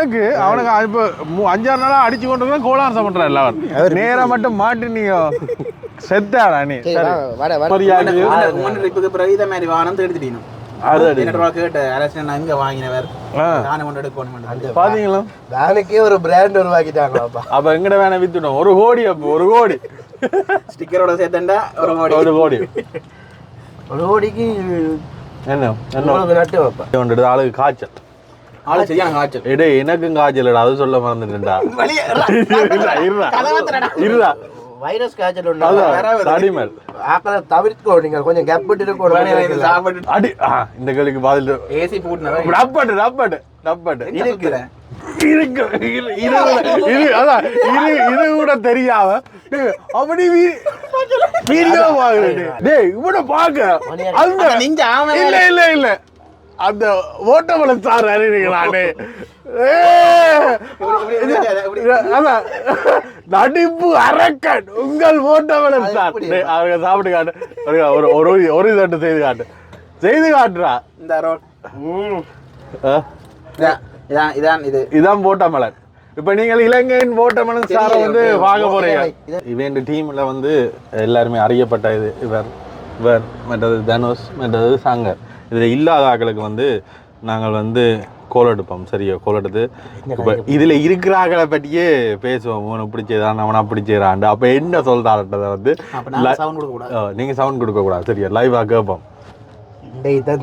அவனுக்கு இப்போ 5-6 நாளா அடிச்சு கொண்டு கோலாரசம் பண்ற எல்லாரும் நேரம் மட்டும் மாட்டினியோ செத்தாடா நீ இதை மாதிரி வானம் எடுத்துட்டீங்க பாத்தீங்களா ஒரு பிராண்ட் உருவாக்கிட்டாங்க. அப்ப எங்கட வேணா வித்துடும் 1 கோடி. அப்போ 1 கோடி ஸ்டிக்கரோட சேர்த்தா 1 கோடி 1 கோடிக்கு என்ன நட்டு வைப்பேன். ஆளுக்கு காய்ச்சல் சரியான காய்ச்சல். இடே எனக்கும் காய்ச்சல். அது சொல்ல மறந்துட்டேன்டா. இருடா வைரஸ் காய்ச்சல் தவிர்க்கோ. நீங்க கொஞ்சம் கேப் விட்டு இந்த கேள்விக்கு பதில் ஏசி போட்டு இது கூட தெரியாம அப்படி வீடியோ பாக்க இல்ல அந்த ஓட்டமலை சார் அறிவீங்களானே நடிப்பு அரக்கன் உங்கள் ஓட்டமலை சார். அவங்க சாப்பிட்டு காட்டு ஒரு தட்டு செய்து காட்டுறா. இதான் போட்டமலன். இப்ப நீங்கள் இலங்கையின் போட்டமலன் சாரை வந்து பார்க்க போறீங்க. இவன் டீம்ல வந்து எல்லாருமே அறியப்பட்ட இவர் மற்றது தனுஷ் மற்றது சங்கர். இதுல இல்லாத ஆக்களுக்கு வந்து நாங்கள் வந்து கோல் எடுப்போம். சரியா கோல் எடுத்து இப்போ இதுல இருக்கிறாக்களை பற்றியே பேசுவோம். உனக்கு பிடிச்சதான் அவனை பிடிச்சாண்டு. அப்ப என்ன சொல்றான்றதை வந்து நீங்க சவுண்ட் கொடுக்க கூடாது. சரியா லைவா கேட்போம்.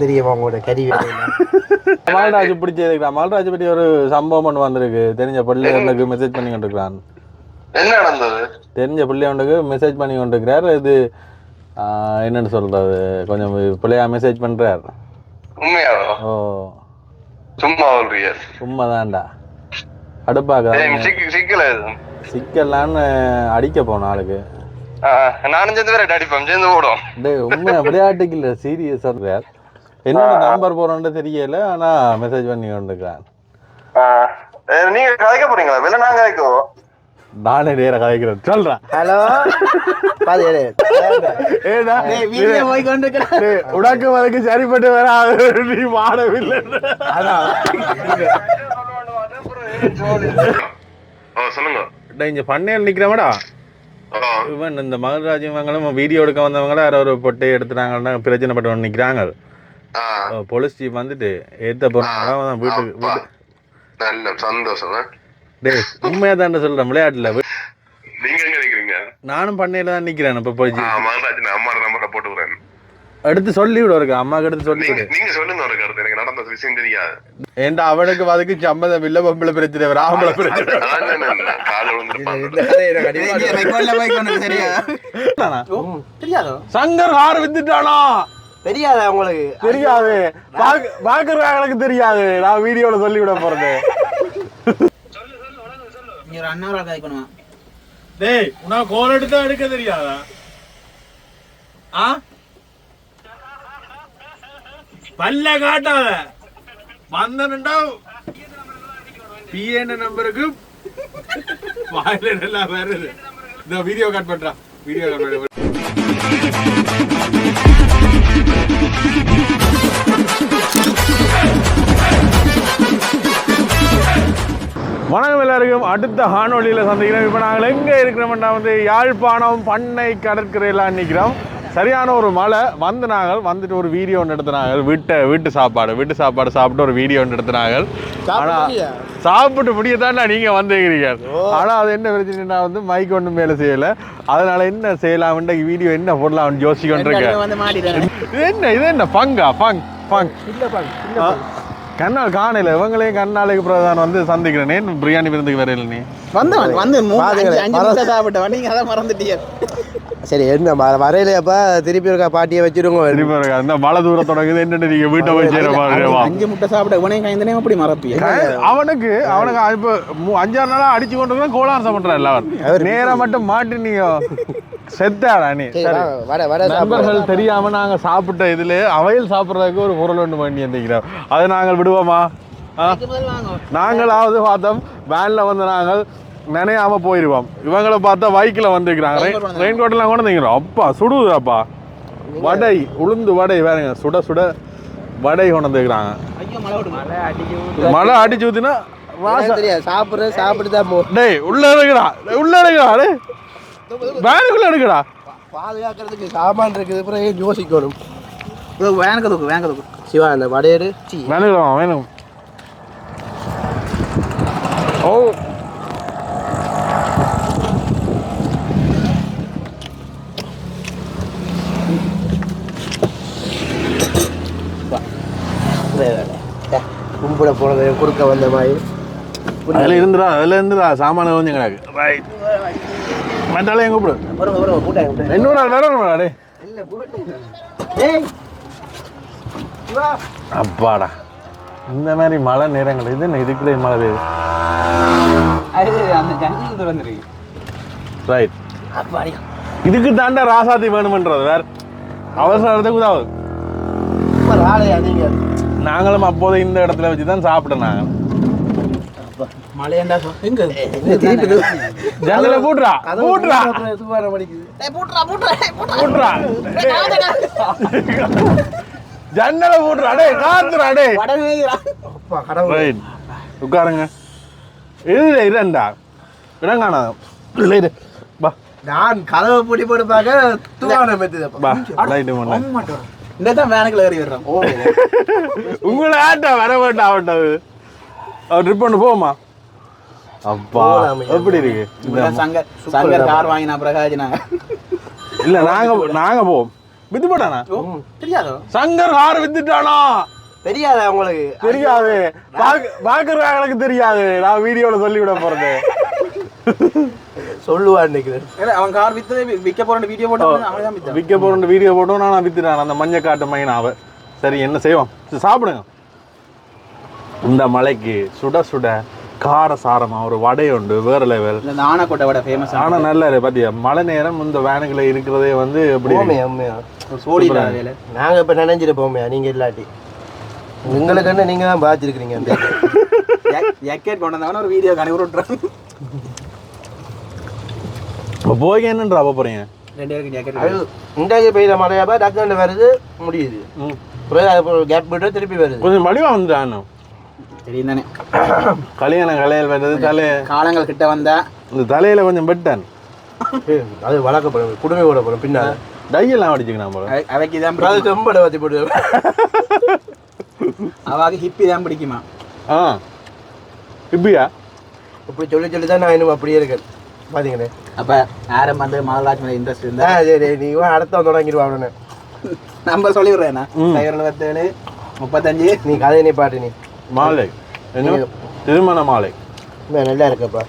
தெரியுமா உங்களோட கறி மல்ராஜ் பிடிச்சதுக்குறா. மல்ராஜ் பற்றி ஒரு சம்பவம் ஒன்று வந்திருக்கு. தெரிஞ்ச பிள்ளைகளுக்கு மெசேஜ் பண்ணி கொண்டிருக்கிறான். என்ன நடந்தது? தெரிஞ்ச பிள்ளைகளுக்கு மெசேஜ் பண்ணி கொண்டிருக்கிறார். இது என்னன்னு சொல்றது, கொஞ்சம் பிள்ளையா மெசேஜ் பண்றார். உண்மையாவோ? ஓ சும்மா சொல்றியா? உண்மைதான்டா. அடுப்பாக சிக்கலான்னு அடிக்க போன ஆளுக்கு நானும் சேர்ந்து வேற அடிப்போம், சேர்ந்து ஓடும். உண்மை விளையாட்டுக்கு இல்ல, சீரியஸா இருக்கார். என்னோட நம்பர் போறோன்னு தெரியல, ஆனா மெசேஜ் பண்ணி கொண்டிருக்கான். நீங்க கதைக்க போறீங்களா? இல்ல நாங்க கதைக்குவோம். நானே நேர கதைக்கிறேன். சொல்றேன். ஹலோ உனக்கு அதுக்கு சரிப்பட்டு வராது. நீ மாடவில்லை. சொல்லுங்க. இங்க பண்ணையில் நிக்கிறவடா இவன் இந்த மகராஜ் இவங்களும் வீடியோ எடுக்க வந்தவங்கள யாரோ ஒரு பொட்டையை எடுத்துட்டாங்கன்னா பிரச்சனை பட்டு நிக்கிறாங்க. போலீஸ் ஜீப் வந்துட்டு ஏத்த போறாங்க வீட்டுக்கு. நல்ல சந்தோஷம். டேய் உண்மையா தான் சொல்றேன். விளையாட்டுல நீங்க எங்க நிக்கிறீங்க? நானும் பண்ணையில தான் நிக்கிறேன். இப்ப போய் மகராஜ் அம்மா நம்பரை போட்டு விடுறேன். எடுத்து சொல்லி விடு. இருக்கு அம்மாக்கு எடுத்து சொல்லி விடு. நீங்க சொல்லுங்க. ஒரு கருத்து எனக்கு நடந்த விஷயம் தெரியாது. ஏன்டா அவனுக்கு அதுக்கு சம்மதம் இல்ல. பொம்பளை பிரச்சனை ஆம்பளை பிரச்சனை. சங்கர் ஆறு வித்துட்டானா தெரியாது அவங்களுக்கு. தெரியாது, பாக்குறவங்களுக்கு தெரியாது. நான் வீடியோல சொல்லி விட போறது. டேய் உனக்கு கோல் எடுத்தா எடுக்க தெரியாதா? பல்ல காட்டாத. வந்தனுண்டா பிஎன் நம்பருக்கு வாயில நல்லா வருது. இந்த வீடியோ கட் பண்றா. வீடியோ கட் பண்ண வணக்கம் எல்லாருக்கும். அடுத்த காணொலியில் சந்திக்கிறோம். இப்போ நாங்கள் எங்கே இருக்கிறோம்னா வந்து யாழ்ப்பாணம் பண்ணை கடற்கரையில் நிற்கிறோம். சரியான ஒரு மழை வந்து நாங்கள் வந்துட்டு ஒரு வீடியோ ஒன்று எடுத்துனாங்க. வீட்டு சாப்பாடு சாப்பிட்டு ஒரு வீடியோ ஒன்று எடுத்துனாங்க. ஆனால் சாப்பிட்டு முடியத்தான் நீங்கள் வந்துக்கிறீங்க. ஆனால் அது என்ன பிரச்சனைனா வந்து மைக் ஒன்றும் மேலே செய்யலை. அதனால என்ன செய்யலாம், வீடியோ என்ன போடலாம் யோசிச்சுக்கொண்டிருக்கேன். இது என்ன பங்கா பங் கண்ணால் காணையில் இவங்களையும் கண்ணாளுக்கு பிரதான் வந்து சந்திக்கிறேன். பிரியாணி விருந்துக்கு வேற இல்லை. நீ மறந்துட்டீங்க. சரி என்ன வரையிலப்பா திருப்பி இருக்கா பாட்டியை வச்சிருங்க. திருப்பி இருக்கா இந்த மழை தூரம் தொடங்குது. என்ன நீங்க வீட்டை போய் சேர 5 முட்டை சாப்பிட உனக்கு அப்படி மறப்பீங்க. அவனுக்கு இப்போ 5-6 நாளா அடிச்சு கொண்டு கோலாரசம் பண்ற எல்லாரும் நேரம் மட்டும் மாட்டினியோ செத்தாடா நீ. நண்பர்கள் தெரியாம நாங்க சாப்பிட்ட இதுல அவையில் சாப்பிட்றதுக்கு ஒரு பொருள் ஒன்று பண்ணி வந்துக்கிறோம். அதை நாங்கள் விடுவோமா? நாங்களாவது பார்த்தோம் வேன்ல வந்து நாங்கள் நினையாம போயிருவோம். இவங்களை பார்த்தா பைக்கில் வந்துக்கிறாங்க. ரெயின் கோட்டெல்லாம் கொண்டு வந்துக்கிறோம். அப்பா சுடுதுப்பா. வடை உளுந்து வடை வேறங்க சுட சுட வடை கொண்டு வந்துக்கிறாங்க. மழை அடிச்சு ஊத்தினா ராசா தெரியாது சாப்பிட்டு தான் போ டேய் உள்ள இருக்குடா டேய் வேனுக்குள்ள இருக்குடா பாதுகாக்கிறதுக்கு சாமான் இருக்குது அப்புறம் யோசிக்கணும் வேனுக்கு தூக்கு சிவா அந்த வடையரு வேணுங்களா வேணும் ஓ கும்பிட போனது குறுக்க வந்த மாதிரி அதில் இருந்துடா சாமான கொஞ்சம் கிடக்கு ரைட் மற்றாலும் எங்க கூப்பிடு என்னோட வேற டே அப்பாடா இந்த மாதிரி மழை நேரங்கள் இது என்ன இதுக்குள்ளே மழை பெய்யுது அந்த ஜன்னல் திறந்துருக்கு ரைட் இதுக்கு தாண்டா ராசாத்தி வேணுமன்றது வேற அவசரத்துக்கு உதாவது நாங்களும் அப்போது இந்த இடத்துல வச்சு தான் சாப்பிட்டோம் நாங்கள் மழையண்டா எங்க ஜன்னலை பூட்டுறா ஜன்னலை பூட்டுறா டே காத்துறா டே ரைட் உட்காருங்க இது இரண்டா இடங்கானா இல்லை இது பா நான் கதவை பூட்டி போட்டு பார்க்க தூவானம் பா ரைட்டு மண்ணு இந்த தான் வேனுக்குள்ள ஏறி வர்றோம் உங்களை ஆட்டா வர வேண்டாம் ஆவட்டது ட்ரிப் பண்ணு போமா அப்பா எப்படி இருக்கு சங்கர் கார் வாங்கினா பிரகாஜ் இல்ல நாங்க போவோம் வித்து போட்டானா தெரியாதோ சங்கர் கார் வித்துட்டானா தெரியாதா உங்களுக்கு தெரியாது பாக்குறவங்களுக்கு தெரியாது நான் வீடியோல சொல்லி விட போறது சொல்லுவான்னு நினைக்கிறேன் அவன் கார் வித்ததே விற்க போற வீடியோ போட்டோம் அவன் தான் வித்தான் விற்க போற வீடியோ போட்டோம் நான் வித்துட்டான் அந்த மஞ்சள் காட்டு மைனாவ சரி என்ன செய்வோம் சாப்பிடுங்க இந்த மலைக்கு சுட சுட கார சாரமா ஒரு வடை உண்டு வேற லெவல் இந்த ஆனக்கோட்டை வடை ஃபேமஸ் ஆனா நல்லா இருக்கு பாத்தியா மழை நேரம் இந்த வேனுக்குள்ள இருக்கிறதே வந்து எப்படி சோடி வேலை நாங்க இப்ப நினைஞ்சிட்டு போமே நீங்க இல்லாட்டி உங்களுக்கு நீங்க தான் பாத்துருக்கீங்க அந்த ஜாக்கெட் கொண்டு வந்தவன ஒரு வீடியோ கனவு விட்டுறான் இப்போ போய் என்னன்றா போறீங்க 2 பேருக்கு ஜாக்கெட் அது இன்றைக்கு பெய்த மழையாப்பா டக்குன்னு வருது முடியுது கேப் விட்டு திருப்பி வருது கொஞ்சம் மடிவா வந்துட்டான் தெரியும் தானே கல்யாணம் வருது காலங்கள் கிட்ட வந்தா இந்த தலையில கொஞ்சம் பெட்டன் அது வளர்க்கப்படும் குடுமை விடப்படும் பின்னால டையெல்லாம் அடிச்சுக்கணும் போல அவைக்கு தான் அது செம்படை வச்சு போட்டு அவாக்கு ஹிப்பி தான் பிடிக்குமா ஆ இப்படியா இப்படி சொல்லி தான் நான் இன்னும் அப்படியே இருக்கேன் பாத்தீங்களே அப்ப யாரும் வந்து மாலாட்சி மேல இன்ட்ரெஸ்ட் இருந்தா சரி நீ அடுத்த தொடங்கிடுவாங்க நம்ம சொல்லிடுறேன் 27 35 நீ கதையை நீ பாட்டு நீ மாலை என்ன திருமண மாலை நல்லா இருக்கப்பா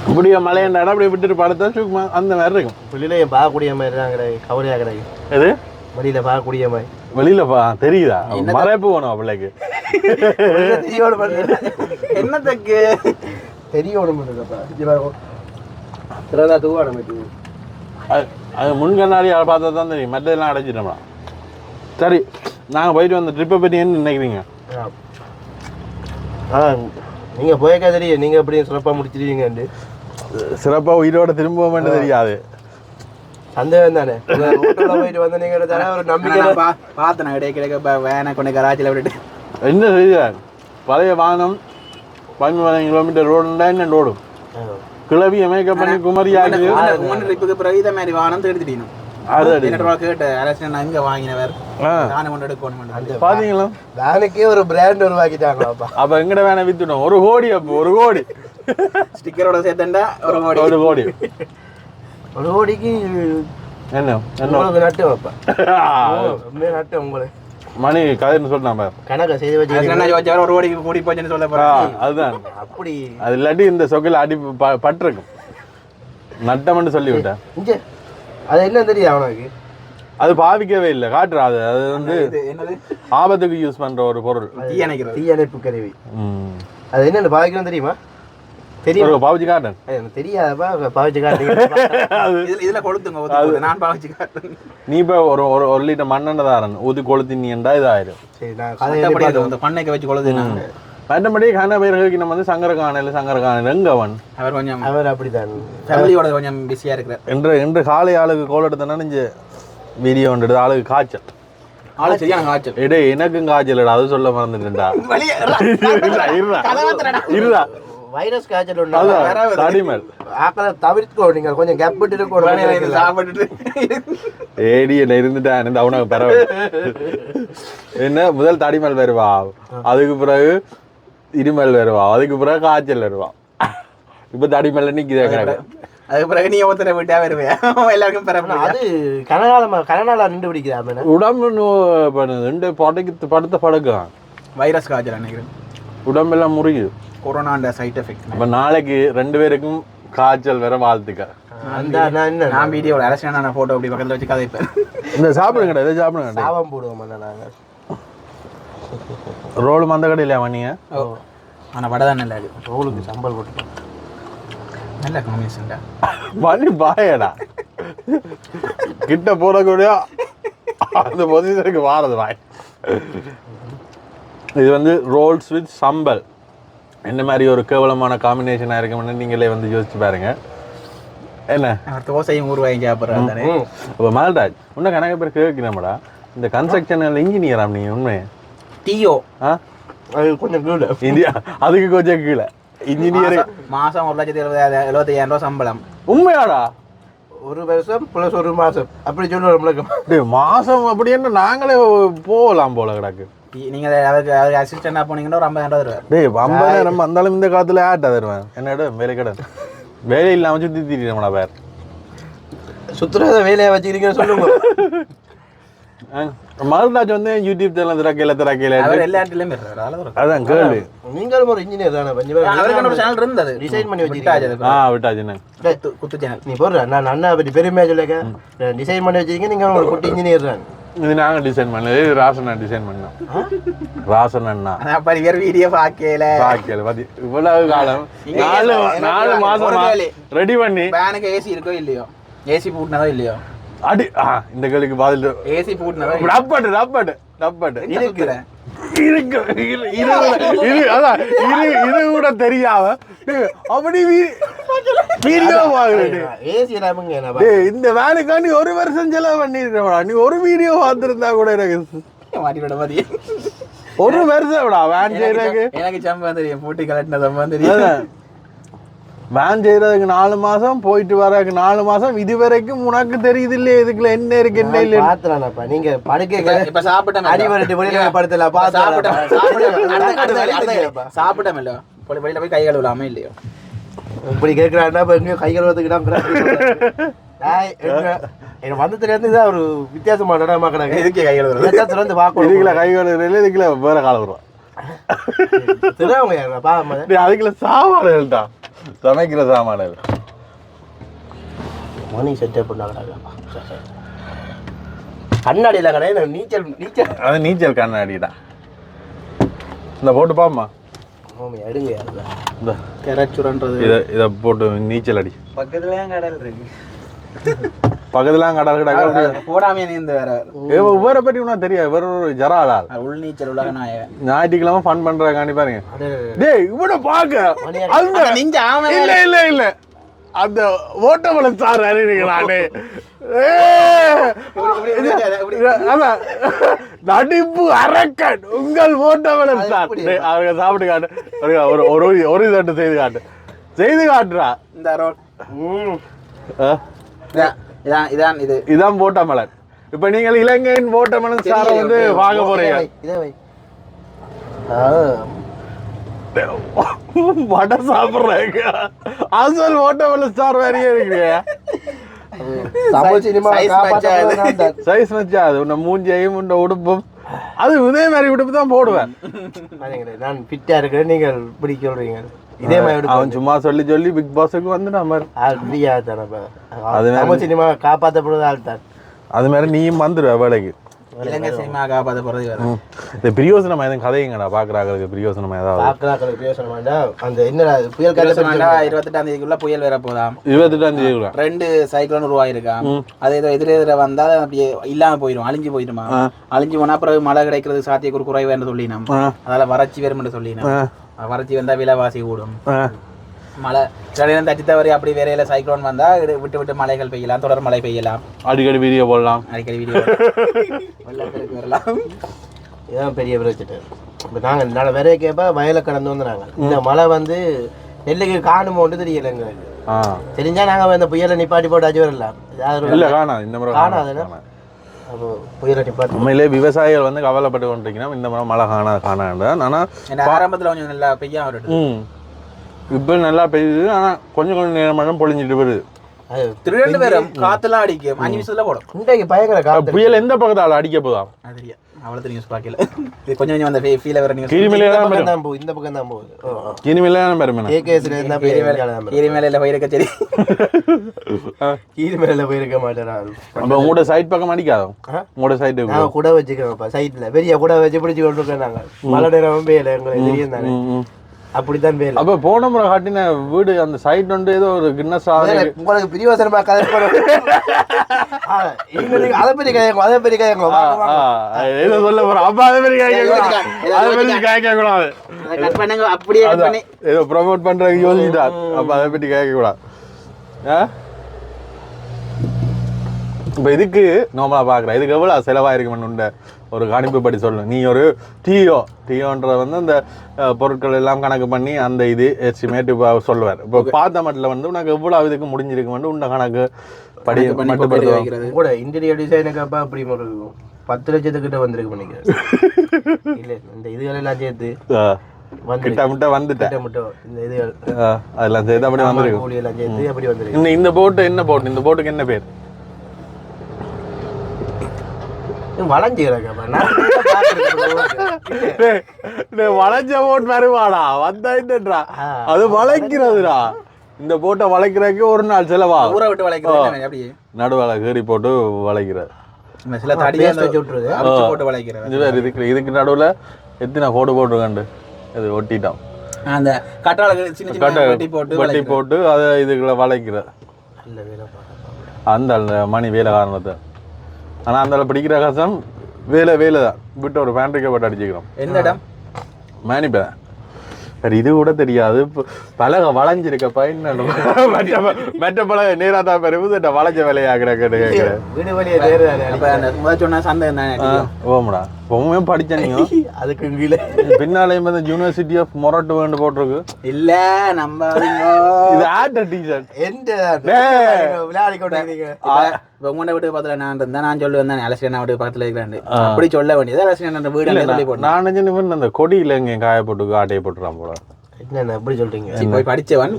இப்படியா மலையண்ட இடம் அப்படியே விட்டுட்டு படுத்தா சும்மா அந்த மாதிரி இருக்கும் வெளியில என் பார்க்கக்கூடிய மாதிரி தான் கிடையாது கவலையா கிடையாது எது வெளியில பார்க்கக்கூடிய மாதிரி வெளியில தெரியுதா மறைப்பு போனோம் பிள்ளைக்கு என்னத்துக்கு தெரியணும் அது முன்கண்ணாடி பார்த்தா தான் தெரியும் மற்றதெல்லாம் அடைச்சிட்டோம்னா சரி நாங்கள் போயிட்டு வந்த ட்ரிப்பை பற்றி என்ன நினைக்கிறீங்க நீங்கள் போயிருக்கா தெரியும் நீங்கள் எப்படி சிறப்பாக முடிச்சிருவீங்கன்னு சிறப்பாக உயிரோட திரும்பவும் தெரியாது சந்தேகம் தானே போயிட்டு வந்து நீங்கள் ஒரு நம்பிக்கை பார்த்தேன் கிடைக்க வேனை கொண்டு கராச்சியில் விட்டுட்டு என்ன செய்தார் பழைய வாகனம் 11 கிலோமீட்டர் ரோடுண்டா என்ன ரோடும் கிளவியை மேக்கப் பண்ணி குமரி ஆகி ட்ரிப்புக்கு பிறகு இதை மாதிரி வாகனம் எடுத்துட்டீங்க ஒரு பிராண்ட் உருவாக்கிட்டாங்களாப்பா அப்ப எங்கட வேணா வித்துட்டோம் 1 கோடி அப்போ 1 கோடி ஸ்டிக்கரோட சேர்த்தா 1 கோடி 1 கோடிக்கு என்ன நட்டு வைப்பா நட்டு உங்களுக்கு மணி கதைன்னு சொல்லிட்டான் கணக்கை செய்து வச்சு 1 கோடிக்கு கூடி போச்சுன்னு சொல்ல போறேன் அதுதான் அப்படி அது இல்லாட்டி இந்த சொகையில் அடி பட்டிருக்கும் நட்டம்னு சொல்லி விட்டேன் அது என்ன தெரியும் அவனுக்கு அது பாவிக்கவே இல்லை காட்டுறா அது வந்து ஆபத்துக்கு யூஸ் பண்ற ஒரு பொருள் தீயணைப்பு கருவி அது என்னன்னு பாவிக்கணும் தெரியுமா தெரியும் பாவிச்சு காட்டேன் தெரியாதப்பா பாவிச்சு காட்டுங்க இதுல கொளுத்துங்க நான் பாவிச்சு காட்டுறேன் நீ இப்போ ஒரு லிட்டர் மண்ணெண்ணெய் தாரன் ஊற்றி கொளுத்தினியண்டா இதாயிரும் சரி நான் பண்ணைக்கு வச்சு கொளுத்து மற்றபடி கன பேர்களுக்கு நம்ம வந்து சங்கரகானையில் எங்கவன் அவர் கொஞ்சம் அவர் அப்படித்தான் ஃபேமிலியோட கொஞ்சம் பிஸியாக இருக்கிறார் என்று காலை ஆளுக்கு கோல் எடுத்தோன்னா நெஞ்சு வீடியோ வந்துடுது ஆளுக்கு காய்ச்சல் ஆளு சரியான காய்ச்சல். எடே எனக்கும் காய்ச்சலடா, அது சொல்ல மறந்துட்டேன்டா. இருடா வைரஸ் காய்ச்சல் தடிமல் ஆக்களை தவிர்த்துக்கோ. நீங்கள் கொஞ்சம் கேப் விட்டு இருக்கணும். சாப்பிட்டுட்டு ஏடியில் இருந்துட்டேன் இந்த அவனுக்கு பெற என்ன முதல் தடிமல் வருவா, அதுக்கு பிறகு இருமல் வருவா, அதுக்கு பிறகு காய்ச்சல் வருவா. இப்ப தடிமல்ல நிக்குதே கிடக்கு. அதுக்கு பிறகு நீ ஒருத்தரை விட்டா வருவேன் எல்லாருக்கும் பிறகு. அது கனநாளா நின்று பிடிக்கிறா உடம்பு பண்ணுது படுத்த படுக்கும் வைரஸ் காய்ச்சல் நினைக்கிறேன். உடம்பெல்லாம் முறியுது. கொரோனாண்ட சைட் எஃபெக்ட். இப்ப நாளைக்கு 2 பேருக்கும் காய்ச்சல் வேற வாழ்த்துக்க. நான் வீடியோவில் அரசியலான போட்டோ அப்படி பக்கத்தில் வச்சு கதைப்பேன். இந்த சாப்பிடுங்கடா, இதை சாப்பிடுங்க. சாபம் போடுவோம் நாங்கள். ரோடு மந்த கடையிலையா நீங்க? ஆனால் வடை தான் நல்லா இருக்கு. ரோலுக்கு சம்பல் போட்டு நல்ல காம்பினேஷன்டா. மணி பாயடா கிட்ட போடக்கூடிய அந்த பொசிஷனுக்கு வாரது வாய். இது வந்து ரோல்ஸ் வித் சம்பல் என்ன மாதிரி ஒரு கேவலமான காம்பினேஷனாக இருக்கும்னு நீங்களே வந்து யோசிச்சு பாருங்க. என்ன தோசையும் ஊறுவாயும் சாப்பிட்றாரு. இப்போ மால்ராஜ் இன்னும் கணக்கு பேர் கேட்கிறோம்டா, இந்த கன்ஸ்ட்ரக்ஷன் இன்ஜினியரா நீ உண்மையே? டிஓ அது கொஞ்சம் கீழே இந்தியா, அதுக்கு கொஞ்சம் கீழே இன்ஜினியர். மாதம் 1,75,000 சம்பளம். உண்மையாடா? ஒரு வருஷம் ப்ளஸ் ஒரு மாதம் அப்படி சொல்லுவோம். மாதம் அப்படி என்ன நாங்களே போகலாம் போல கிடக்கு. நீங்கள் அவருக்கு அசிஸ்டண்டாக போனீங்கன்னா ஒரு 50,000 தருவார். டேய் 50,000 இருந்தாலும் இந்த காலத்தில் ஆட்டா தருவேன். என்னடா வேலை கடன் வேலை இல்லாமல் சுற்றி திட்டிடுறோம்டா பேர். சுற்றுலாத வேலையை வச்சுக்கிறீங்கன்னு சொல்லுங்க. மால்ராஜ் வந்து யூடியூப் சேனல் திறக்கையில எல்லா இடத்துலையும் இருக்காரு. அதான் கேளு. நீங்களும் ஒரு இன்ஜினியர் தானே? அவருக்கு ஒரு சேனல் இருந்தது, டிசைன் பண்ணி வச்சுருக்கீங்க. விட்டாச்சுண்ணே குத்து சேனல். நீ போடுற நான் அண்ணா பற்றி பெருமையாக சொல்லிக்க டிசைன் பண்ணி வச்சுருக்கீங்க. நீங்கள் ஒரு குட்டி இன்ஜினியர் தான். இது நாங்கள் டிசைன் பண்ணது, ராசனா டிசைன் பண்ணோம். ராசன் அண்ணா வேறு வீடியோ பார்க்கல பாத்தி இவ்வளவு காலம் 4 மாசம் ரெடி பண்ணி. பேனுக்கு ஏசி இருக்கோ இல்லையோ, ஏசி பூட்டினதோ இல்லையோ அடி இந்த கேளுக்கு பதில் ஏசி பூட்டினதோ ரப்பட்டு இருக்கிறேன் இருக்கு. இது கூட தெரியாம அப்படி வீடியோ இந்த வேலைக்காண்டி 1 வருஷம் செலவு பண்ணிருக்கா. நீ ஒரு வீடியோ பார்த்துருந்தா கூட எனக்கு ஒரு வருஷம் வேன் செய்யறதுக்கு எனக்கு சம்பளம் தெரியும், பூட்டி கலட்டின சம்பளம் தெரியும். வேன் செய்யறதுக்கு 4 மாசம், போயிட்டு வரதுக்கு 4 மாசம். இது வரைக்கும் உனக்கு தெரியுது இல்லையா இதுக்குள்ள என்ன இருக்கு என்ன இல்லை? பாத்துறானப்பா நீங்க படுக்க இப்ப சாப்பிட்டேன் அடிவரட்டு வெளியில படுத்தல சாப்பிட்டேன் இல்ல வெளியில போய் கை கழுவலாமே இல்லையோ? இப்படி கேட்கிறாருன்னா இப்ப எங்கேயும் கை கழுவத்துக்கு வந்ததுல இருந்து இதான் ஒரு வித்தியாசமான இடமா கிடக்கு. இதுக்கே கை கழுவுறது வந்து பார்க்கணும். இதுக்குள்ள கை கழுவுறது இதுக்குள்ள வேற காலம் வருவான். அதுக்குள்ள சாமான்கள் தான் சமைக்கிற சாமான்கள். மணி செட்டப் பண்ணாங்க. கண்ணாடியில கிடையாது, நீச்சல் அது நீச்சல் கண்ணாடிடா. இந்த போட்டு பாப்பா எடுங்க. இந்த கரைச்சுரன்றது இதை போட்டு நீச்சல் அடி. பக்கத்துலயும் கடல் இருக்கு. பக்கத்துலாம் கடல் கிடக்கு போடாமே நீந்த வேற. வேற பற்றி உனக்கு தெரியாது. வேற ஒரு ஜராலா உள் நீச்சல் உலக நாய ஞாயிற்றுக்கிழமை ஃபன் பண்றாங்க பாருங்க. டேய் இவனை பாக்க இல்ல அந்த ஓட்டமலை சார் அறிவிக்கலானே நடிப்பு அரக்கன் உங்கள் ஓட்டமலை சார். அவங்க சாப்பிட்டு காட்டு ஒரு தட்டு செய்து காட்டுறா. இந்த ரோல் இதான் ஓட்டமலன். இப்ப நீங்கள் இலங்கையின் ஓட்டமலன் சாரை வந்து வாங்க போறீங்க. வடை சாப்பிடுறாங்க. அசல் ஓட்டமலன் ஸ்டார் வேறையே இருக்கிறீங்க. சைஸ் மச்சா அது உன்ன மூஞ்சியையும் உன்ன உடுப்பும் அது இதே மாதிரி உடுப்பு தான் போடுவேன். நான் ஃபிட்டா இருக்கிறேன், நீங்கள் இப்படி சொல்றீங்க. இதே மாதிரி அவன் சும்மா சொல்லி பிக் பாஸுக்கு வந்து நம்ம சினிமா காப்பாற்றப்படுறது ஆள் தான். அது மாதிரி நீயும் வந்துடுவ வேலைக்கு. இலங்கை சினிமா காப்பாற்றப்படுறது இந்த பிரியோசனம் எதுவும் கதைங்கடா பாக்குறாங்களுக்கு பிரியோசனம் ஏதாவது அந்த என்ன புயல் 28ஆம் தேதிக்குள்ள புயல் வேற போதாம். 28ஆம் தேதி 2 சைக்ளோன் உருவாயிருக்கான். அது ஏதோ எதிர வந்தா அப்படியே இல்லாம போயிடும், அழிஞ்சு போயிடுமா. அழிஞ்சு போனா அப்புறம் மழை கிடைக்கிறது சாத்தியக்கூறு குறைவு என்று சொல்லினோம். அதால வறட்சி வரும் என்று சொல்லினோம். வறட்சி வந்தா விலைவாசி கூடும். மழை சில நேரம் தட்டி தவறி அப்படி வேறையில சைக்ளோன் வந்தா விட்டு விட்டு மழைகள் பெய்யலாம், தொடர் மழை பெய்யலாம், அடிக்கடி வீடியோ போடலாம், அடிக்கடி வீடியோ வெள்ளப்பெருக்கு வரலாம். இதுதான் பெரிய பிரச்சனை. இப்போ நாங்கள் நல்ல விரைய கேட்பா வயலை கடந்து வந்துடுறாங்க. இந்த மழை வந்து நெல்லுக்கு காணுமோட்டு தெரியல எங்களுக்கு. தெரிஞ்சா நாங்கள் இந்த புயலை நிப்பாட்டி போட்டு அஜி வரலாம். இல்லை காணாது, இந்த முறை காணாதுன்னா அப்போ புயலை நிப்பாட்டி உண்மையிலே விவசாயிகள் வந்து கவலைப்பட்டு கொண்டிருக்கணும். இந்த முறை மழை காணாது. ஆனால் ஆரம்பத்தில் கொஞ்சம் நல்லா பெய்யா வருது, இப்போ நல்லா பெய்யுது. ஆனால் கொஞ்சம் நேரம் மட்டும் பொழிஞ்சிட்டு வருது. திருட்டு பேரும் காத்துலாம் அடிக்கும், 5 நிமிஷத்துல போடும். இன்றைக்கு பயங்கர காத்து. புயல் எந்த பக்கத்தால் அடிக்க போதா தெரியும், அவ்வளோ நியூஸ் பார்க்கல. இது கொஞ்சம் கொஞ்சம் அந்த ஃபீல வர நியூஸ் கீரிமேலே இந்த பக்கம் தான் போகுது. கீரிமேலே தான் பெருமை. கேகேஸ்ல இருந்தா கீரிமேல போயிருக்க சரி, கீரிமேல போயிருக்க மாட்டேன். அப்போ உங்களோட சைட் பக்கம் அடிக்காதோ? உங்களோட சைட்டு நான் கூட வச்சுக்கிறோம்ப்பா, சைட்ல பெரிய கூட வச்சு பிடிச்சி கொண்டு இருக்கோம். நாங்கள் மழை நேரம் பெய்யல, எங்களுக்கு தெரியும் தானே, அப்படித்தான் பெய்யல. அப்போ போன முறை காட்டின வீடு அந்த சைட் வந்து ஏதோ ஒரு கின்னஸ் உங்களுக்கு பிரியோசனமா கதை அதை பெரிய கதைங்க, அதை பெரிய கதைங்க ஏதோ சொல்ல போறோம். அப்ப அதை பெரிய கேட்க கூடாது, அப்படியே ஏதோ ப்ரொமோட் பண்றதுக்கு யோசிச்சுட்டார். அப்ப அதை பற்றி கேட்க கூடாது. இப்போ இதுக்கு நார்மலாக பார்க்குறேன், இதுக்கு எவ்வளோ செலவாயிருக்குமென்னு ஒரு கணிப்பு படி சொல்லணும். நீ ஒரு டீயோன்ற வந்து அந்த பொருட்கள் எல்லாம் கணக்கு பண்ணி அந்த இது எஸ்டிமேட் இப்போ சொல்லுவார். இப்போ பார்த்த மட்டில் வந்து உனக்கு எவ்வளோ இதுக்கு முடிஞ்சிருக்குமெண்டு உண்ட கணக்கு படி மட்டுப்படுத்துவாங்க. கூட இன்டீரியர் டிசைனுக்கு அப்போ அப்படி ஒரு 10 லட்சத்துக்கிட்ட வந்திருக்கு நினைக்கிறேன். இல்லை இந்த இதுகளெல்லாம் சேர்த்து கிட்டமிட்ட வந்துட்டேன். இந்த இதுகள் அதெல்லாம் சேர்த்து அப்படி வந்துருக்கு. கூலியெல்லாம் சேர்த்து அப்படி வந்துருக்கு. இந்த போட்டு என்ன போட்டு, இந்த போட்டுக்கு என்ன பேர்? வளைஞ்சு வளைஞ்ச போட் வருவாடா வந்தா அது வளைக்கிறதுடா. இந்த போட்டை வளைக்கிறதுக்கு ஒரு நாள் செலவா, ஊற விட்டு வளைக்கிறது, நடுவால கேரி போட்டு வளைக்கிறது, சில தடியை போட்டு வளைக்கிறது. இதுக்கு நடுவுல எத்தனை கோடு போட்டுருக்காண்டு இது ஒட்டிட்டோம். அந்த கட்டாள சின்ன வெட்டி போட்டு அதை இதுக்குள்ள வளைக்கிற அந்த மணி வேலை காரணத்தை. ஆனால் அந்த பிடிக்கிற கஷ்டம் வேலை தான் விட்டு ஒரு பேண்ட்ரிக்கை போட்டு அடிச்சுக்கிறோம். எந்த இடம்? மேனிப்பேன். சரி, இது கூட தெரியாது. பலகை வளைஞ்சிருக்கப்பா, என்ன மெட்ட பலகை நேராக தான் பெருமை வளைஞ்ச வேலையாகிற கேட்குறேன். ஓமடா பொம்மையே படிச்ச நீங்க அதுக்கு கீழே பின்னாலேயும் வந்து யூனிவர்சிட்டி ஆஃப் மொரட்டு வேண்டு போட்டிருக்கு. இல்ல நம்ம இது ஆட்ட டீச்சர் விளையாடி கொண்டிருக்கீங்க. உங்களோட வீட்டு பக்கத்துல நான் இருந்தேன், நான் சொல்லி வந்தேன் அலசியண்ணா வீட்டு பக்கத்துல இருக்கிறேன். அப்படி சொல்ல வேண்டியது அலசியண்ணா வீடு சொல்லி போட்டேன். நான் நினைச்சு அந்த கொடியில இங்க காய போட்டு ஆட்டையை போட்டுறான் போல. என்ன எப்படி சொல்றீங்க? போய் படிச்சவன்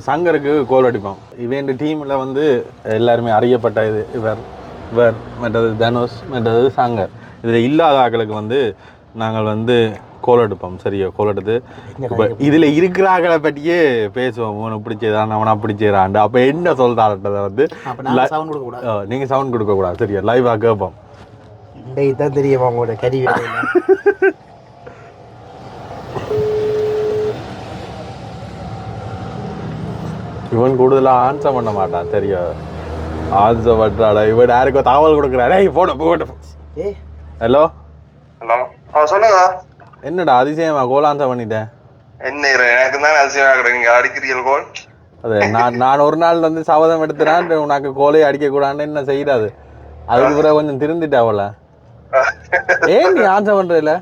சங்கருக்கு கோல் அடிப்போம். இவன் டீம்ல வந்து எல்லாருமே அறியப்பட்ட இது இவர் மற்றது தனுஷ் மற்றது சங்கர். இதுல இல்லாத ஆக்களுக்கு வந்து நாங்கள் வந்து கோல் எடுப்போம். சரியா, கோல் எடுத்து இப்போ இதுல இருக்கிற ஆக்களை பற்றியே பேசுவோம். உனக்கு பிடிச்சதான் அவனை பிடிச்சதாண்டு. அப்ப என்ன சொல்றான்றதை வந்து நீங்க சவுண்ட் கொடுக்க கூடாது. சரியா, லைவா கேட்போம். தான் தெரியுமா உங்களோட கறி இவன் கூடுதலாக ஆன்சர் பண்ண மாட்டான். சரியா, ஆன்சர் பண்ணுறாடா இவன் யாருக்கும் தகவல் கொடுக்குறாரு. போட்டு ஹலோ சொல்லுங்க. என்னடா அதிசயமா கோல் ஆன்சர் பண்ணிட்டேன்? என்ன எனக்கு தான் அதிசயமா நீங்க அடிக்கிறீங்க கோல். அது நான் ஒரு நாள் வந்து சபதம் எடுத்துறேன் உனக்கு கோலே அடிக்க கூடாதுன்னு. என்ன செய்யறாது அதுக்கு பிறகு கொஞ்சம் திருந்திட்டாவல. ஏன் நீ ஆன்சர் பண்ற இல்ல?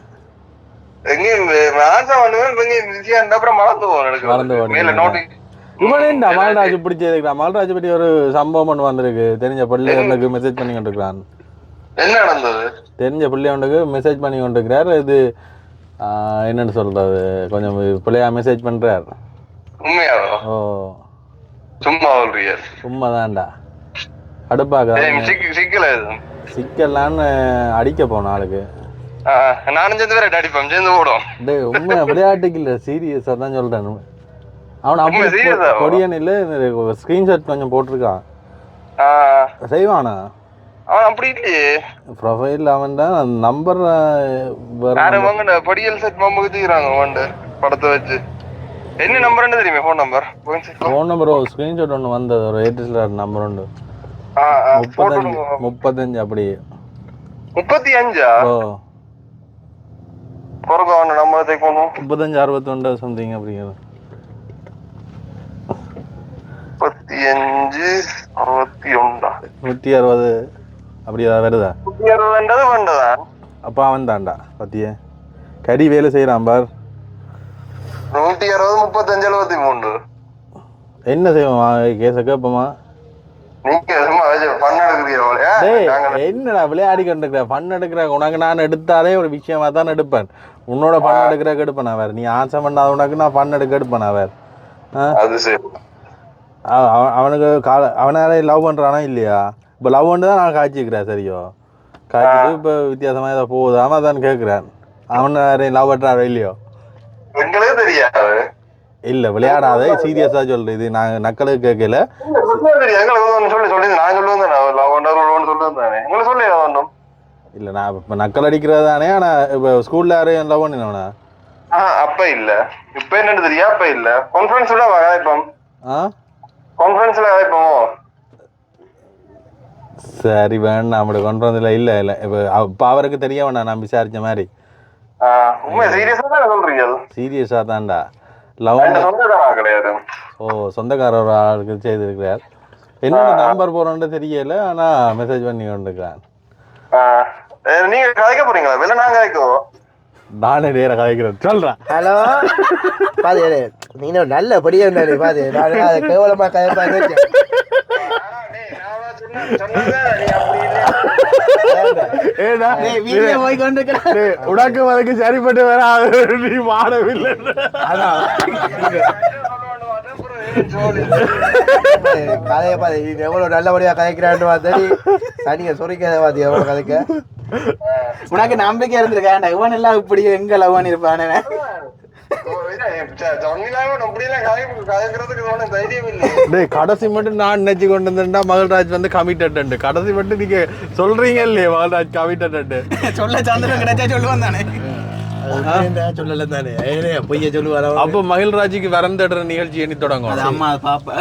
இவனேண்டா மால்ராஜ் பிடிச்சதுக்குடா. மால்ராஜ் பற்றி ஒரு சம்பவம் ஒன்று வந்திருக்கு. தெரிஞ்ச பிள்ளைகளுக்கு மெசேஜ் பண்ணி கொண்டிருக்கிறான். என்ன நடந்தது? தெரிஞ்ச பிள்ளைகளுக்கு மெசேஜ் பண்ணி கொண்டிருக்கிறார். இது என்னன்னு சொல்றது, கொஞ்சம் பிள்ளையா மெசேஜ் பண்றார். உண்மையாவோ? ஓ சும்மா சொல்றியா? உண்மைதான்டா. அடுப்பாக சிக்கலான்னு அடிக்க போன ஆளுக்கு நானும் சேர்ந்து வேற அடிப்பேன், சேர்ந்து போடும். டேய் உண்மை விளையாட்டுக்கு இல்லை, சீரியஸா தான் சொல்றேன். அவன் அப்படி கொடியன் இல்லை, ஸ்கிரீன்ஷாட் கொஞ்சம் போட்டிருக்கான். செய்வானா அவன்? அப்படி இல்லையே ப்ரொஃபைல். அவன் தான் நம்பர் படியல் செட் மாமுக்குறாங்க படத்தை வச்சு. என்ன நம்பர் தெரியுமே? ஃபோன் நம்பர் ஒரு ஸ்கிரீன்ஷாட் ஒன்று வந்தது, ஒரு ஏர்டெல் நம்பர் உண்டு. 35 அப்படி. 35? ஓ பொறுக்க அவன் நம்பரை செக் பண்ணுவோம். 35 61 சம்திங் அப்படிங்கிறது. 35 61 160 அப்படி ஏதாவது வருதா? 160 வேண்டதா? அப்போ அவன் தான்டா பத்தியே கடி வேலை செய்கிறான் பார். 160 35 73. என்ன செய்வோம் கேஸை கேட்போமா? நீங்க சும்மா பண்ண எடுக்கிறீங்க. என்னடா விளையாடி கொண்டிருக்கிற பண்ண எடுக்கிற உனக்கு நான் எடுத்தாலே ஒரு விஷயமா தான் எடுப்பேன். உன்னோட பண்ண எடுக்கிறக்கு எடுப்பேன் நான் வேறு. நீ ஆசை பண்ணாத உனக்கு நான் பண்ண எடுக்க எடுப்பேன் நான் வேறு. அது சரி. அவனுக்கு அவனாலே லவ் பண்ணுறானா இல்லையா? இப்போ லவ் பண்ணி தான் நான் காய்ச்சிக்கிறேன் சரியோ காய்ச்சிட்டு இப்போ வித்தியாசமாக ஏதோ போகுதாம தான் கேட்குறேன். அவன் யாரையும் லவ் பண்ணுறாரோ இல்லையோ எங்களுக்கு தெரியாது. இல்லை விளையாடாத சீரியஸாக சொல்கிறேன். இது நாங்கள் நக்களுக்கு கேட்கல. இல்லை நான் இப்போ நக்கல் அடிக்கிறது தானே. ஆனால் இப்போ ஸ்கூலில் யாரையும் லவ் பண்ணினவனா? அப்ப இல்ல. இப்ப என்னன்னு தெரியா? அப்ப இல்ல. கான்ஃபரன்ஸ்ல கதைப்போம். கான்ஃபரன்ஸ்ல கதைப்போம். சரி வேணா நம்மளோட கான்ஃபரன்ஸ்ல இல்லை இல்லை இப்போ அவருக்கு தெரிய வேணாம் நான் விசாரிச்ச மாதிரி. சீரியஸா தான்டா லவ் கிடையாது. ஓ சொந்தக்காரர் ஆளுக்கு செய்திருக்கிறார். என்னோட நம்பர் போறோன்னு தெரியல. ஆனா மெசேஜ் பண்ணி கொண்டிருக்கிறேன். நீங்க கதைக்க போறீங்களா? வெளில நாங்க கதைக்கோம். நானே நேர கதைக்கிறேன் சொல்றேன். ஹலோ பாது நீங்க நல்ல படியா இருந்தாரு பாது. நான் கேவலமா கதைப்பாங்க. உனக்கு அதுக்கு சரிப்பட்டு வேற நீ மாடவில்லை. கதைய பாதி எவ்வளவு நல்லபடியா கதைக்கிறான்னு பார்த்தடி தனியா சொரிக்காத பாதி எவ்வளவு கதைக்க. உனக்கு நம்பிக்கை இருந்திருக்கேன் இவன் எல்லாம் இப்படி எங்க லவ் இருப்பானு. கடைசி மட்டும் நான் நினைச்சு கொண்டு வந்தேன்டா மகள்ராஜ் வந்து கமிட்டட். கடைசி மட்டும் நீங்க சொல்றீங்க இல்லையே மகள்ராஜ் கமிட்டட். சொல்ல சந்திரன் கிடைச்சா சொல்லுவான் தானே. சொல்லல தானே பொய்ய சொல்லுவாரோ. அப்போ மகிழ்ராஜுக்கு வரந்தடுற நிகழ்ச்சி எண்ணி தொடங்கும். அம்மா பாப்பா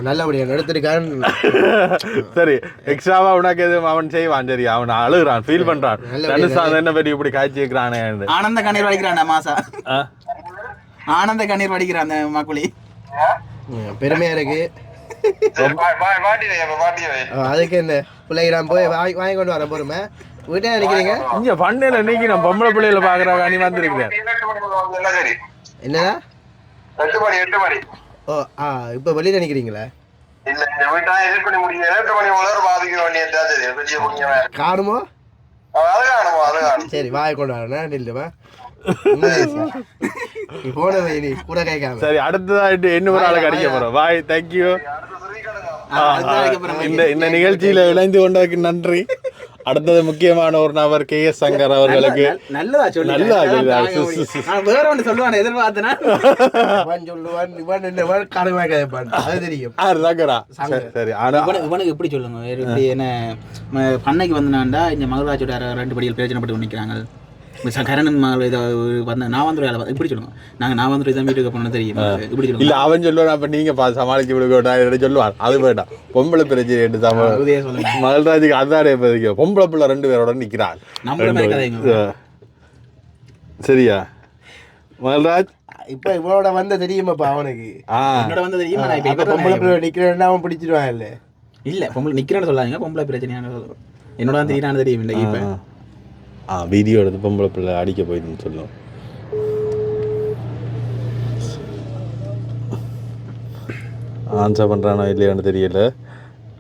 நல்லபடியா எடுத்திருக்கான். சரி எக்ஸ்ட்ராவா உனக்கு எதுவும் அவன் செய்வான். சரி அவன் அழுகுறான் ஃபீல் பண்றான். என்ன பற்றி இப்படி காய்ச்சி இருக்கிறானே. ஆனந்த கண்ணீர் வடிக்கிறான் மாசா. ஆனந்த கண்ணீர் வடிக்கிறான் அந்த மாக்குழி. பெருமையா இருக்கு. அதுக்கு என்ன பிள்ளைங்க போய் வாங்கி கொண்டு வர பொறுமை வீட்டே நினைக்கிறீங்க. இங்க பண்ணையில இன்னைக்கு நான் பொம்பளை பிள்ளைகளை பாக்குறாங்க. நீ வந்திருக்கிறேன் என்னடா 8 மணி. ஓ இப்ப வெளியில நினைக்கிறீங்களா? காணுமோ? சரி வாய் கொண்டு வரேன் நில்லுமா. போன நீ கூட கேட்காம. சரி அடுத்ததாயிட்டு என்ன ஒரு ஆளுக்கு அடிக்க போறோம். Bye thank you. இந்த நிகழ்ச்சியில இணைந்து கொண்டதுக்கு நன்றி. அடுத்தது முக்கியமான ஒரு நபர் KS சங்கர் அவர்களுக்கு. நல்லதா சொல்லு. நல்லா வேற ஒன்று சொல்லுவான் எதிர்பார்த்தனா அது தெரியும். சரி ஆனா இவனுக்கு எப்படி சொல்லுங்க என்ன பண்ணைக்கு வந்தாண்டா இந்த மகராஜோட 2 படிகள் பிரச்சனைப்பட்டு நிற்கிறாங்க. கரணன் நான் வந்து இப்படி சொல்லுங்க. நான் வந்து இதான் வீட்டுக்கு போனோம் தெரியும். இப்படி சொல்லுங்க. இல்ல அவன் சொல்லுவான். அப்ப நீங்க சமாளிச்சு விடுக்க சொல்லுவான். அது வேண்டாம் பொம்பளை பிரச்சனை மகள்ராஜுக்கு அதானே பொம்பளை பிள்ளை 2 பேரோட நிக்கிறாள். சரியா மகள்ராஜ்? இப்ப இவனோட வந்த தெரியுமாப்பா அவனுக்கு. வந்து தெரியுமா பொம்பளை பிள்ளை நிக்கிறேன்னா அவன் பிடிச்சிருவான். இல்ல பொம்பளை நிக்கிறேன்னு சொல்லாதீங்க. பொம்பளை பிரச்சனையான என்னோட தெரியும் தெரியும். இல்லை இப்ப வீடியோ எடுத்து பொம்பளை பிள்ளை அடிக்க போயிடுன்னு சொல்லுவோம். ஆன்சர் பண்ணுறானோ இல்லையான்னு தெரியல.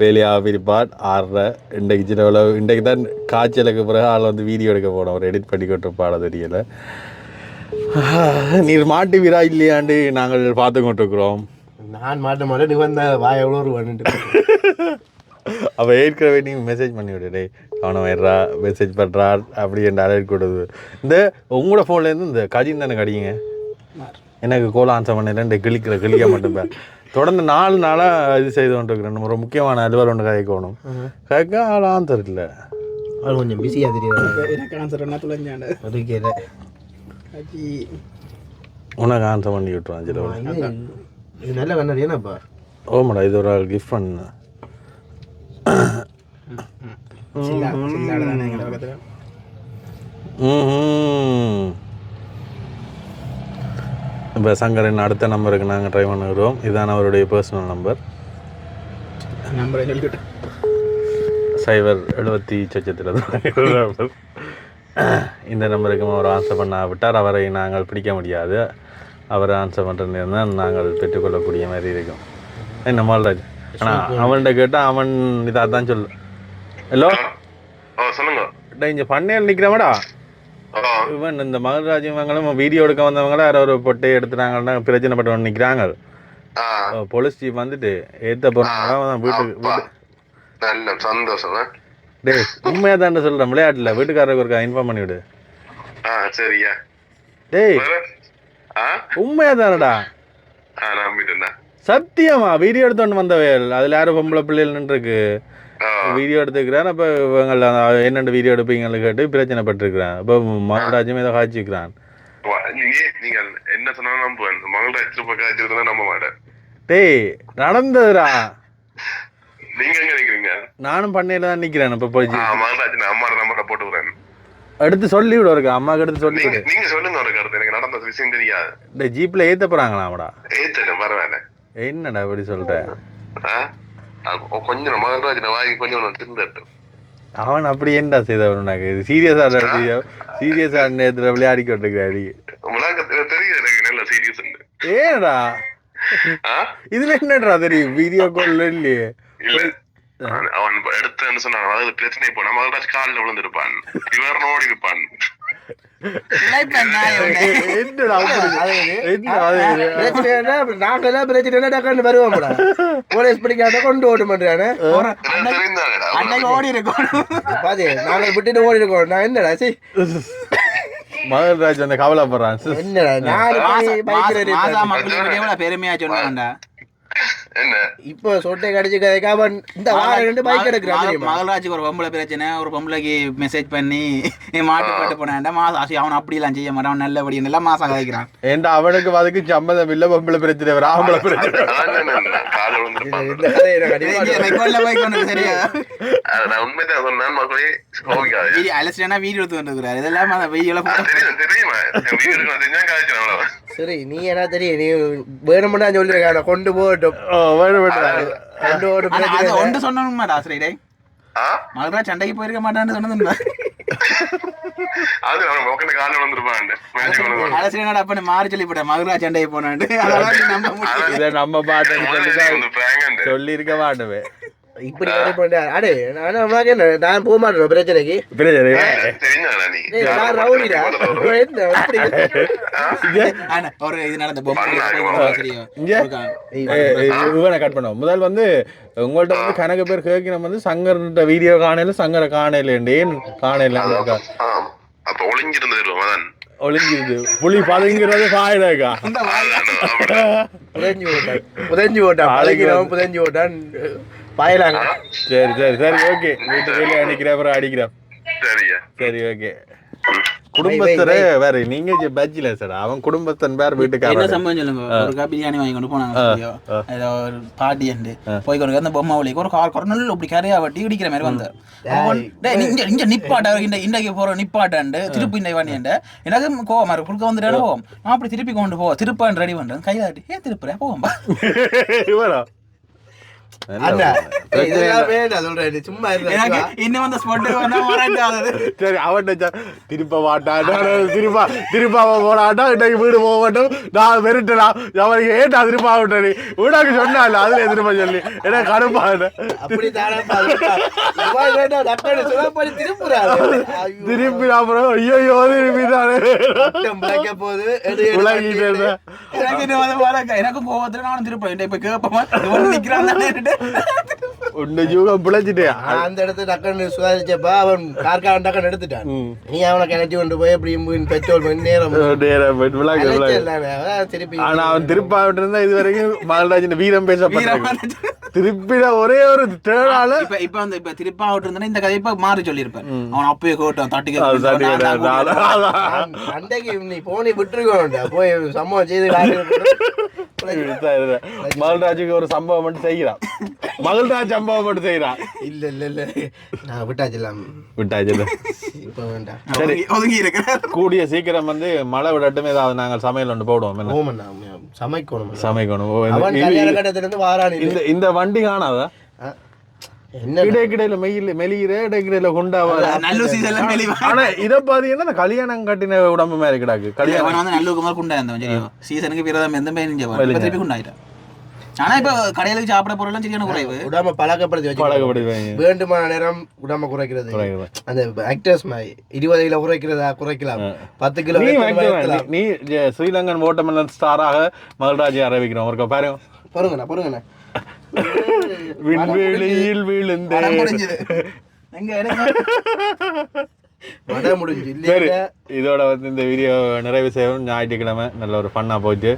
வேலையாக பிரிப்பாட் 6:30 இன்றைக்கு தான் காய்ச்சலுக்கு பிறகு ஆள் வந்து வீடியோ எடுக்க போனோம். ஒரு எடிட் பண்ணி கொண்டிருப்பாட தெரியல. நீர் மாட்டுவீரா இல்லையாண்டு நாங்கள் பார்த்து கொண்டிருக்கிறோம். நான் மாட்ட மாட்டேன். நீ வந்த வாய் எவ்வளோ ஒரு அப்போ ஏற்கனவே நீங்கள் மெசேஜ் பண்ணி விடுடே அவனை வர்றா மெசேஜ் பண்ணுறா அப்படி என் அலர்ட் கொடுது. இந்த உங்களோட ஃபோன்லேருந்து இந்த கஜின் தானே கடிங்க. எனக்கு கோல் ஆன்சர் பண்ணல. கிளிக்க மாட்டேன். தொடர்ந்து 4 நாளாக இது செய்து கொண்டிருக்கிறேன். ஒரு முக்கியமான அலுவலர் ஒன்று கேட்கணும். கேட்க ஆள் ஆன்சர் இல்லை. அது கொஞ்சம் பிஸியாக தெரியாது. எனக்கு ஆன்சர் என்ன துளைஞ்சாண்டு அதுக்கே உனக்கு ஆன்சர் பண்ணி விட்டுருவான். சில இது நல்ல கண்ணாடி ஏன்னாப்பா? ஓமாடா இது ஒரு ஆள் கிஃப்ட் பண்ண. இப்போ சங்கரின் அடுத்த நம்பருக்கு நாங்கள் ட்ரை பண்ணுகிறோம். இதுதான் அவருடைய பர்சனல் நம்பர். நம்பரை சொல்லிக்கிட்டு 070 இந்த நம்பருக்கு அவர் ஆன்சர் பண்ண விட்டார். அவரை நாங்கள் பிடிக்க முடியாது. அவரை ஆன்சர் பண்ணுறது தான் நாங்கள் பெற்றுக்கொள்ளக்கூடிய மாதிரி இருக்கும். என்ன மால்ராஜ்? ஆனால் அவன்கிட்ட கேட்டால் அவன் இதாக தான் சொல்லு. ஹலோ சொல்லுங்க. இங்கே பண்ணையில் நிற்கிறவடா இவன் இந்த மகராஜ் இவங்களும் வீடியோ எடுக்க வந்தவங்கள யாரோ ஒரு பொட்டை எடுத்துட்டாங்கன்னா பிரச்சனைப்பட்டவன் நிற்கிறாங்க. போலீஸ் ஜீப் வந்துட்டு ஏற்ற போகிறாங்க வீட்டுக்கு. நல்ல சந்தோஷம். டேய் உண்மையாக தான் சொல்கிறேன், விளையாட்டில் வீட்டுக்காரருக்கு ஒரு இன்ஃபார்ம் பண்ணிவிடு. சரியா? டேய் உண்மையாக தானடா? சத்தியமா வீடியோ எடுத்தோன்னு வந்தவையல் அதில் யாரும் பொம்பளை பிள்ளைகள் நின்றுருக்கு வீடியோ எடுத்துக்கிறான். அப்போ இவங்கள என்னென்ன வீடியோ எடுப்பீங்கன்னு கேட்டு பிரச்சனைப்பட்டிருக்கிறான். இப்போ மகராஜும் இதை காய்ச்சிக்கிறான். நீங்கள் என்ன சொன்னாலும் நம்புவேன். மகராஜ் காய்ச்சிருந்தா நம்ப மாட்டேன். டேய் நடந்ததுடா. நீங்க எங்க நிக்கிறீங்க? நானும் பண்ணையில தான் நிக்கிறேன். இப்ப போய் மகராஜ் அம்மா நம்பரை போட்டு விடுறேன். எடுத்து சொல்லி விடு இருக்கு அம்மாக்கு எடுத்து சொல்லி விடு. நீங்க சொல்லுங்க ஒரு கருத்து. எனக்கு நடந்த விஷயம் தெரியாது. டேய் ஜீப்ல ஏத்த போறாங்களாடா? ஏத்தல பரவாயில்ல. என்னடா இப்படி சொல்ற? கொஞ்சம் மகராஜ் வாங்கி கொஞ்சம் தின்னுட்டு அவன் அப்படி என்ன செய்தவனுக்கு சீரியஸா நேரத்துல விளையாடி கொண்டிருக்கிறாரு. நல்ல சீரியஸ். ஏடா இதுல என்னடா தெரியும் வீடியோ கால் இல்லையே. அவன் எடுத்தேன்னு சொன்னான். அதாவது பிரச்சனை இப்போ மகராஜ் காலில் விழுந்திருப்பான். இவர் ஓடி இருப்பான். நாங்கெல்லாம் பிரச்சனை வருவோம் போலீஸ் பிடிக்காத கொண்டு ஓட மாட்டானே ஓடி இருக்கோம். நாங்கள் விட்டுட்டு ஓடி இருக்கோம். நான் என்னடா மகராஜ் அந்த கவலைப்படுறான். பெருமையா சொன்னாண்டா. இப்போ சொட்டை கடிச்சு இந்த வாரம் பைக் எடுக்கிறான். மகராஜுக்கு ஒரு பொம்பளை பிரச்சனை. ஒரு பொம்பளைக்கு மெசேஜ் பண்ணி மாட்டு போட்டு போனாண்டா. மாசம் அவன் அப்படி எல்லாம் செய்ய மாட்டான். நல்லபடி நல்லா மாசம் கதைக்கிறான். ஏன்டா அவனுக்கு அதுக்கு சம்மதம் இல்ல. பொம்பளை பிரச்சனை ஆம்பளை பிரச்சனை. அலசினா வீடியோ எடுத்து வந்துருக்காரு. இதெல்லாம் சரி நீ என்ன தெரியும்? நீ வேணும்னா சொல்லிருக்க கொண்டு போகட்டும். ஒன்று சொன்னோம்டா ஸ்ரீடே மகராஜ் சண்டைக்கு போயிருக்க மாட்டான்னு சொன்னது. மாறி சொல்லி போட்டேன் மகராஜ் சண்டைக்கு போனான்னு. நம்ம பாட்டு சொல்லி இருக்க மாட்டவே. இப்படி அடே நான் போக மாட்டேன் பிரச்சனைக்கு. ஒரு இது நடந்த இவனை கட் பண்ணுவோம். முதல் வந்து உங்கள்ட்ட வந்து கணக்கு பேர் கேட்கணும் வந்து சங்கர்கிட்ட வீடியோ காணையில சங்கரை காணையிலேன் காணையில ஒளிஞ்சிருது புலி பதுங்கிறது பாயிடாக்கா புதஞ்சு போட்டான் அழைக்கிறவன் புதஞ்சு போட்டான் பாயலாங்க. சரி சரி சரி ஓகே. வீட்டு வெளியே அடிக்கிற அப்புறம் அடிக்கிறேன். சரி ஓகே. குடும்பத்தர வேற நீங்க பேச்சுலர் அவன் குடும்பத்தன் பேர் வீட்டுக்கு என்ன சம்பவம் சொல்லுங்க. ஒரு பிரியாணி வாங்கி கொண்டு போனாங்க. ஏதோ ஒரு பார்ட்டி அண்டு போய் கொண்டு அந்த பொம்மை வழிக்கு ஒரு கார் குறநல்ல இப்படி கரையா வட்டி இடிக்கிற மாதிரி வந்தார். இங்க நிப்பாட்ட இன்றைக்கு போற நிப்பாட்டாண்டு திருப்பி இந்த வாணியாண்ட எனக்கு கோவம் மாதிரி குறுக்க வந்துட்டு போவோம். நான் அப்படி திருப்பி கொண்டு போவோம். திருப்பான் ரெடி பண்றேன் கையாட்டி ஏன் திருப்புறேன் போவோம்பா. திருப்ப மாட்டான் திருப்பா போடாட்டா இன்னைக்கு வீடு போக மாட்டோம். நான் வெறுட்டா அவனுக்கு ஏட்டா திருப்பா விட்டேன் வீடாக்கு சொன்னால அதுல திரும்ப சொல்லி என்ன கடுப்பா திருப்பி அப்புறம் ஐயோ திருப்பி போகுது எனக்கு கோவத்துல நானும் திருப்பேன் இப்ப கேட்பேன் நிக்கிறான். அந்த இடத்துல டக்குன்னு சுதாரிச்சப்ப அவன் கார்காரன் டக்குன்னு எடுத்துட்டான். நீ அவனை கிணச்சி கொண்டு போய் எப்படி பெட்ரோல் நேரம் திருப்பி அவன் திருப்பா இருந்தா இது வரைக்கும் மகராஜ் வீரம் பேச திருப்பிட ஒரே ஒரு தேடால இப்ப வந்து இப்ப திருப்பா விட்டு இருந்தா இந்த கதையை இப்ப மாறி சொல்லியிருப்பேன். அவன் அப்பயே கோட்டம் தட்டிக்க அன்றைக்கு நீ போனி விட்டுருக்கோண்டா போய் சம்பவம் செய்து மகள்ராஜுக்கு ஒரு சம்பவம் மட்டும் செய்கிறான். மகள்ராஜ் சம்பவம் மட்டும் செய்யறான். இல்ல இல்ல இல்ல நான் விட்டாச்சுலாம் இப்ப வேண்டாம். சரி ஒதுங்கி இருக்கிறேன். கூடிய சீக்கிரம் வந்து மழை விடட்டுமே ஏதாவது நாங்கள் சமையல் ஒன்று போடுவோம். சமைக்கணும். இந்த வண்டி காணாதா இடைக்கிடையில மெலிகிற இடைக்கிடையில குண்டாவா. ஆனா இதை பாத்தீங்கன்னா கல்யாணம் கட்டின உடம்பு மாதிரி கிடாக்கு. கல்யாணம் வந்து நல்ல குமார் குண்டா இருந்தவன் சீசனுக்கு பிறகு எந்த மாதிரி திருப்பி குண்டாயிட்டான். ஆனா இப்ப கடையிலுக்கு சாப்பிட பொருள் சரியான குறைவு. உடம்ப பழக்கப்படுத்தி வேண்டுமான நேரம் உடம்ப குறைக்கிறது. அந்த ஆக்டர்ஸ் மாதிரி 20 கிலோ குறைக்கலாம் 10 கிலோ. நீ ஸ்ரீலங்கன் வாட்டர்மெலன் ஸ்டாராக மகள்ராஜை அறிவிக்கிறோம். ஒரு பொறுங்கண்ணா விண்வெளியில் விழுந்தேன். இதோட வந்து இந்த வீடியோ நிறைவு செய்யணும். ஞாயிற்றுக்கிழமை நல்ல ஒரு ஃபன்னா போச்சு.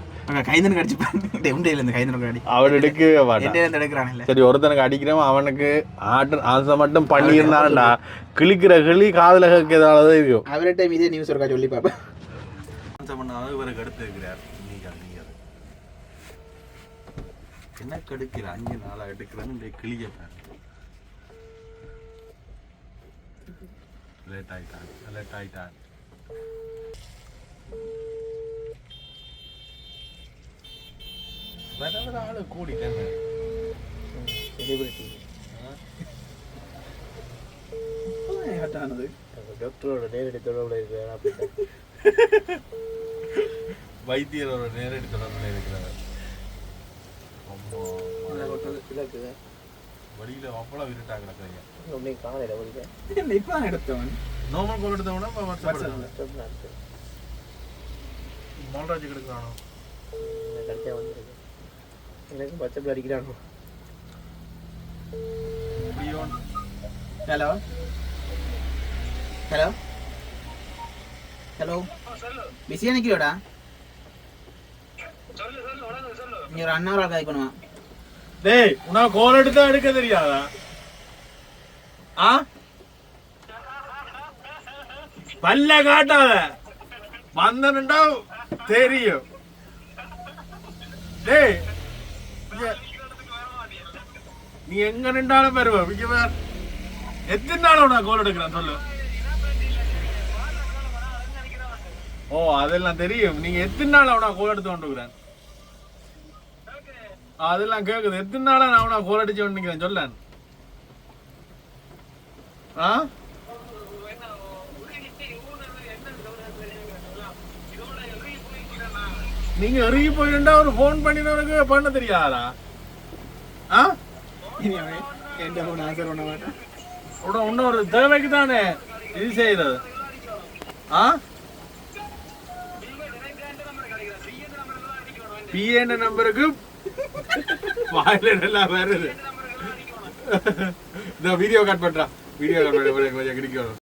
அவன் எடுக்கவே மாட்டான். சரி ஒருத்தனுக்கு அடிக்கிறவன் அவனுக்கு ஆசை மட்டும் பண்ணியிருந்தான்டா கிளிக்கிற கிளி காதல ஏதாவது இருக்கும். அவர்கிட்ட இதே நியூஸ் இருக்கா சொல்லி பாப்பேன். இவருக்கு எடுத்து இருக்கிறார். என்ன கெடுக்கிற 5 நாளா எடுக்கிறேன்னு இந்த கிளிய லேட் ஆயிட்டான். வேற ஆளு கூடிட்டாங்க. டாக்டரோட நேரடி தொடர்புல இருக்கிறார். வைத்தியரோட நேரடி தொடர்புல இருக்கிறார். வழியில அவ்வளவு இருட்டாக கிடக்குறீங்க. காலையில இப்ப எடுத்தவன் நார்மல் கோல் எடுத்தவனா மோல்ராஜ் எடுக்கிறானோ கரெக்டா வந்துருக்கு. எனக்கு வாட்ஸ்அப்ல அடிக்கிறானோ. ஹலோ ஹலோ ஹலோ பிஸியா நிக்கிறோடா? நீ ஒரு அண்ணா காய்க்கணுமா? டேய் உனக்கு கோல் எடுத்தா எடுக்க தெரியாதா? பல்ல காட்டாத வந்தனுண்டா தெரியும். டேய் நீ எங்க நின்றாலும் வருவ. எத்தனை நாள் உனக்கு கோல் எடுக்கிறான் சொல்லு. ஓ அதெல்லாம் தெரியும். நீங்க எத்தனை நாள் அவனா கோல் எடுத்து கொண்டுக்கிறேன் அதெல்லாம் கேக்குது. எத்தனை நாளா நான் அவனா கோல் அடிச்சு கொண்டுக்கிறேன் சொல்ல. நீங்க எறுகி போயிருந்தா ஒரு போன் பண்ணினவருக்கு பண்ண தெரியாதா? இன்னொரு தேவைக்கு தானே இது செய்யறது. பிஏ நம்பருக்கு வாயில நல்லா வருது. இந்த வீடியோ கட் பண்றா. வீடியோ கட் பண்ண கிடைக்கணும்.